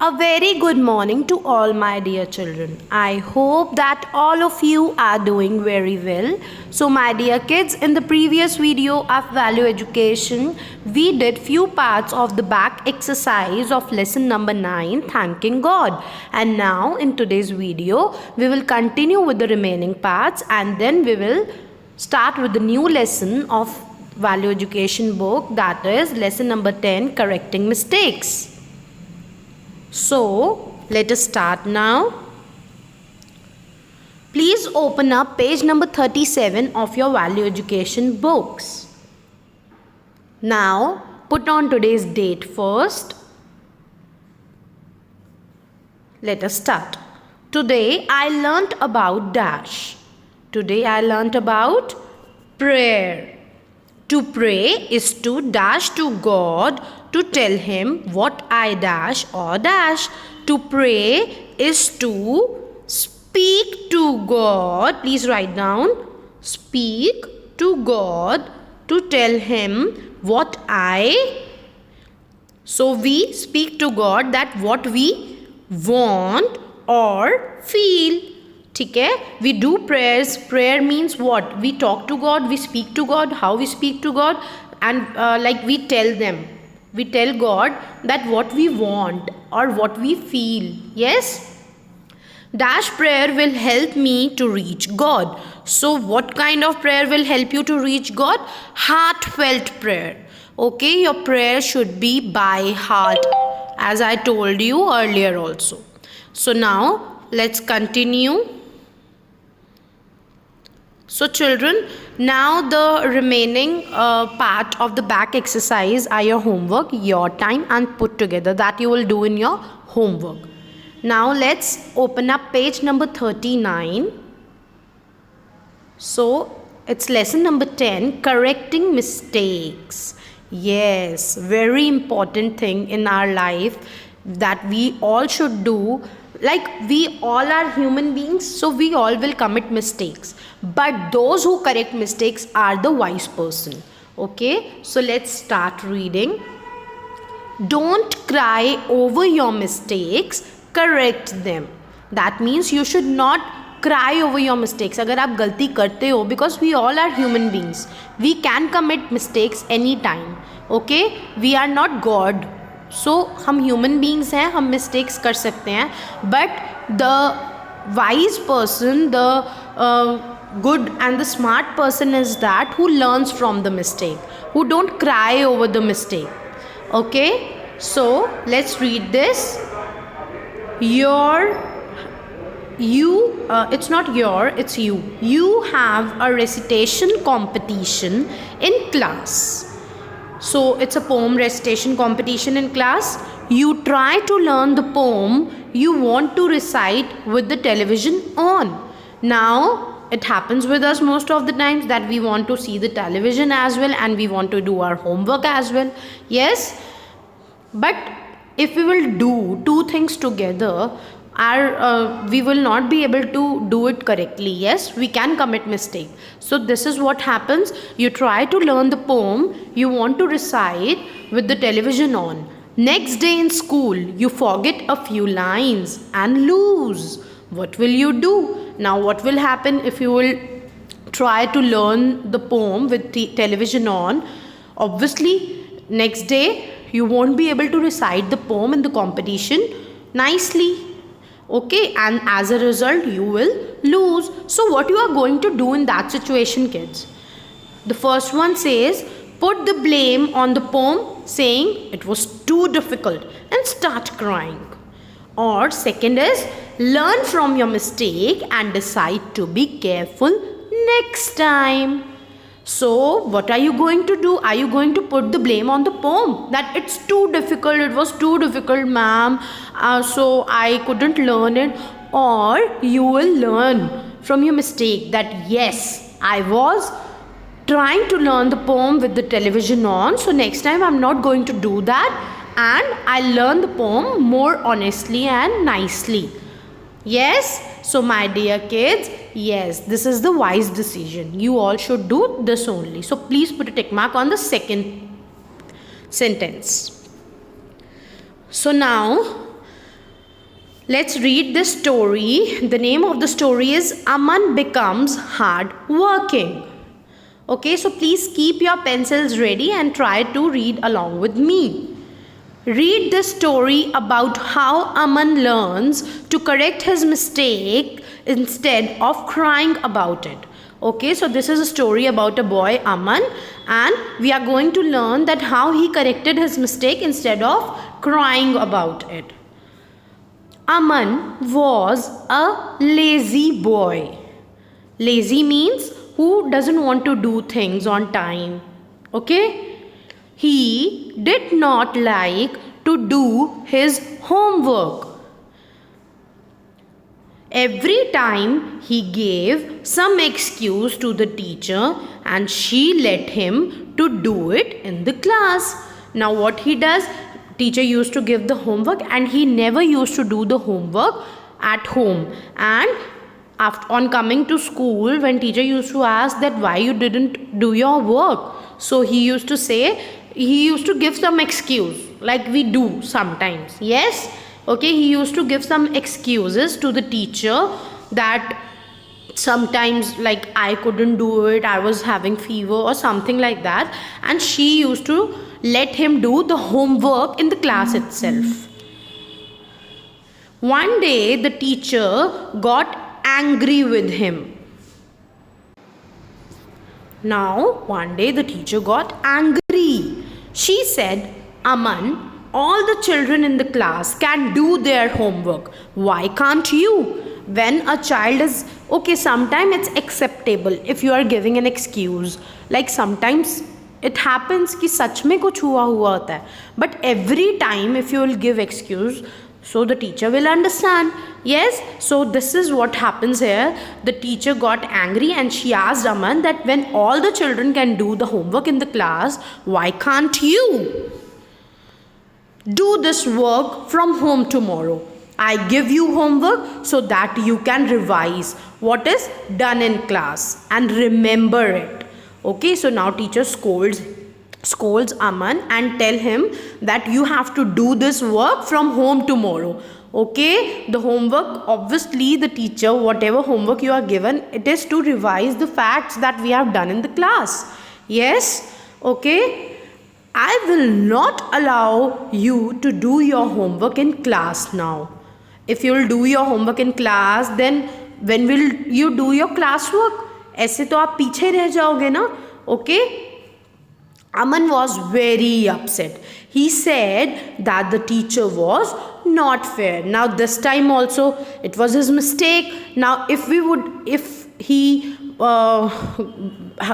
A very good morning to all my dear children. I hope that all of you are doing very well. So my dear kids, in the previous video of value education, we did few parts of the back exercise of lesson number 9, thanking God. And now in today's video, we will continue with the remaining parts and then we will start with the new lesson of value education book, that is lesson number 10, correcting mistakes. So, let us start now. Please open up page number 37 of your value education books. Now, put on today's date first. Let us start. Today, I learnt about dash. Today, I learnt about prayer. To pray is to dash to God to tell him what I dash or dash. To pray is to speak to God. Please write down. Speak to God to tell him what I. So we speak to God that what we want or feel. ठीक है, we do prayers. Prayer means what? We talk to God, we speak to God. How we speak to God? And like we tell God that what we want or what we feel. Yes, dash prayer will help me to reach God. So what kind of prayer will help you to reach God? Heartfelt prayer. Okay, your prayer should be by heart, as I told you earlier also. So now let's continue. So children, now the remaining part of the back exercise are your homework, your time and put together that you will do in your homework. Now let's open up page number 39. So it's lesson number 10, correcting mistakes. Yes, very important thing in our life that we all should do. Like we all are human beings, so we all will commit mistakes. But those who correct mistakes are the wise person. Okay, so let's start reading. Don't cry over your mistakes, correct them. That means you should not cry over your mistakes. अगर आप गलती करते हो, because we all are human beings, we can commit mistakes anytime. Okay, we are not God. So हम human beings हैं, हम mistakes कर सकते हैं. But the wise person, the good and the smart person is that who learns from the mistake, who don't cry over the mistake. Okay, so let's read this. It's not your, it's you. You have a recitation competition in class. So it's a poem recitation competition in class. You try to learn the poem you want to recite with the television on. Now it happens with us most of the times that we want to see the television as well and we want to do our homework as well. Yes, but if we will do two things together, we will not be able to do it correctly. Yes, we can commit mistake. So this is what happens. You try to learn the poem you want to recite with the television on. Next day in school, you forget a few lines and lose. What will you do? Now what will happen if you will try to learn the poem with the television on? Obviously, next day you won't be able to recite the poem in the competition nicely. Okay, and as a result you will lose. So what you are going to do in that situation, kids? The first one says, put the blame on the poem saying it was too difficult and start crying. Or second is, learn from your mistake and decide to be careful next time. So what are you going to do? Are you going to put the blame on the poem that it's too difficult, it was too difficult, ma'am, so I couldn't learn it? Or you will learn from your mistake that yes, I was trying to learn the poem with the television on, so next time I'm not going to do that and I'll learn the poem more honestly and nicely. Yes, so my dear kids, yes, this is the wise decision. You all should do this only. So please put a tick mark on the second sentence. So now Let's read this story. The name of the story is Aman Becomes Hard Working. Okay, so please keep your pencils ready and try to read along with me. Read the story about how Aman learns to correct his mistake instead of crying about it. Okay, so this is a story about a boy, Aman, and we are going to learn that how he corrected his mistake instead of crying about it. Aman was a lazy boy. Lazy means who doesn't want to do things on time. Okay? He did not like to do his homework. Every time he gave some excuse to the teacher and she let him to do it in the class. Now what he does, teacher used to give the homework and he never used to do the homework at home. And on coming to school, when teacher used to ask that why you didn't do your work, so he used to give some excuse like we do sometimes. Yes, okay, he used to give some excuses to the teacher that sometimes like I couldn't do it, I was having fever or something like that, and she used to let him do the homework in the class itself. One day the teacher got angry with him. Now, one day the teacher got angry. She said, Aman, all the children in the class can do their homework. Why can't you? When a child is, okay, sometimes it's acceptable if you are giving an excuse. Like sometimes it happens कि सच में कुछ हुआ होता है. But every time if you will give excuse, so the teacher will understand. Yes, so this is what happens here. The teacher got angry and she asked Aman that when all the children can do the homework in the class, why can't you do this work from home tomorrow? I give you homework so that you can revise what is done in class and remember it. Okay, so now teacher scolds Aman and tell him that you have to do this work from home tomorrow. Okay, the homework, obviously the teacher, whatever homework you are given, it is to revise the facts that we have done in the class. Yes, okay, I will not allow you to do your homework in class now. If you will do your homework in class, then when will you do your classwork? ऐसे तो आप पीछे रह जाओगे ना. Okay. Aman was very upset. He said that the teacher was not fair. Now this time also it was his mistake. Now if he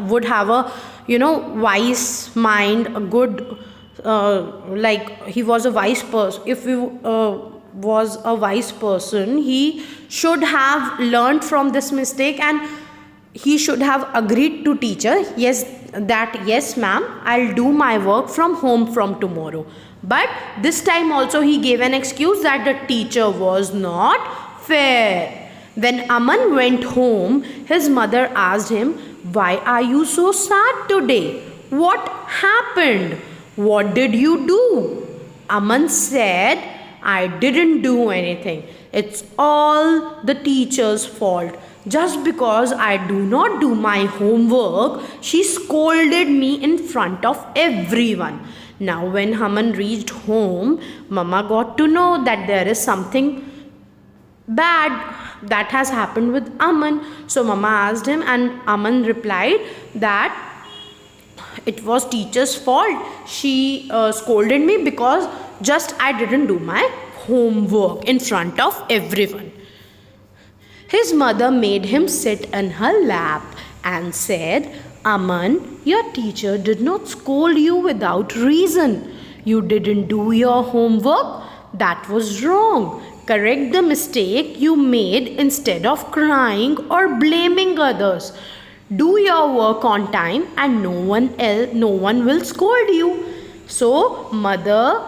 would have a wise mind, a good like he was a wise person. If he was a wise person, he should have learned from this mistake and he should have agreed to teacher, yes ma'am, I'll do my work from home from tomorrow. But this time also he gave an excuse that the teacher was not fair. When Aman went home, his mother asked him, why are you so sad today? What happened? What did you do? Aman said, I didn't do anything. It's all the teacher's fault. Just because I do not do my homework, she scolded me in front of everyone. Now when Aman reached home, Mama got to know that there is something bad that has happened with Aman. So Mama asked him and Aman replied that it was teacher's fault. She scolded me because just I didn't do my homework in front of everyone. His mother made him sit in her lap and said, Aman, your teacher did not scold you without reason. You didn't do your homework. That was wrong. Correct the mistake you made instead of crying or blaming others. Do your work on time and no one will scold you. So mother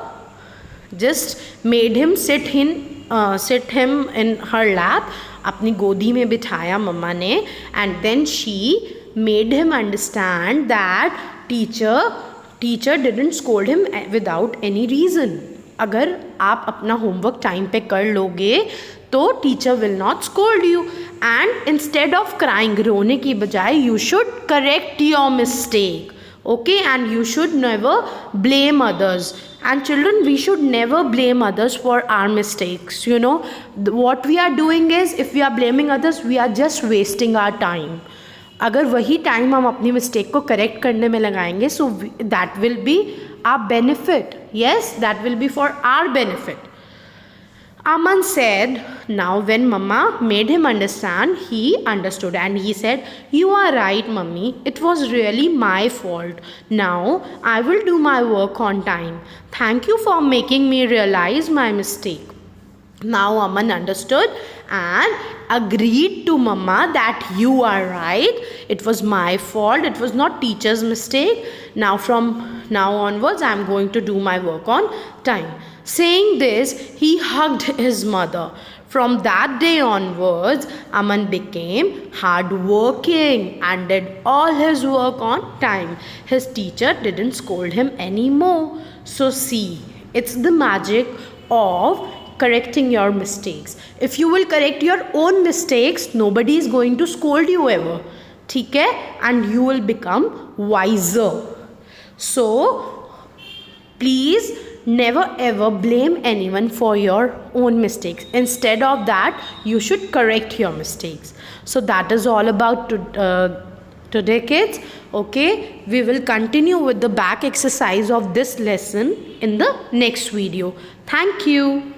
just made him sit him in her lap. अपनी गोदी में बिठाया मम्मा ने, and then she made him understand that teacher didn't scold him without any reason. अगर आप अपना homework time पे कर लोगे तो teacher will not scold you. And instead of crying, रोने की बजाय you should correct your mistake. Okay, and you should never blame others. And children, we should never blame others for our mistakes. You know, what we are doing is, if we are blaming others, we are just wasting our time. अगर वही time हम अपनी mistake को correct करने में लगाएंगे, so that will be our benefit. Yes, that will be for our benefit. Aman said, now when Mama made him understand, he understood and he said, you are right, Mummy. It was really my fault. Now I will do my work on time. Thank you for making me realize my mistake. Now Aman understood and agreed to Mama that you are right. It was my fault. It was not teacher's mistake. Now from now onwards, I am going to do my work on time. Saying this, he hugged his mother. From that day onwards, Aman became hardworking and did all his work on time. His teacher didn't scold him anymore. So see, it's the magic of correcting your mistakes. If you will correct your own mistakes, nobody is going to scold you ever. ठीक है? And you will become wiser. So, please never ever blame anyone for your own mistakes. Instead of that, you should correct your mistakes. So that is all about today, kids. Okay, we will continue with the back exercise of this lesson in the next video. Thank you.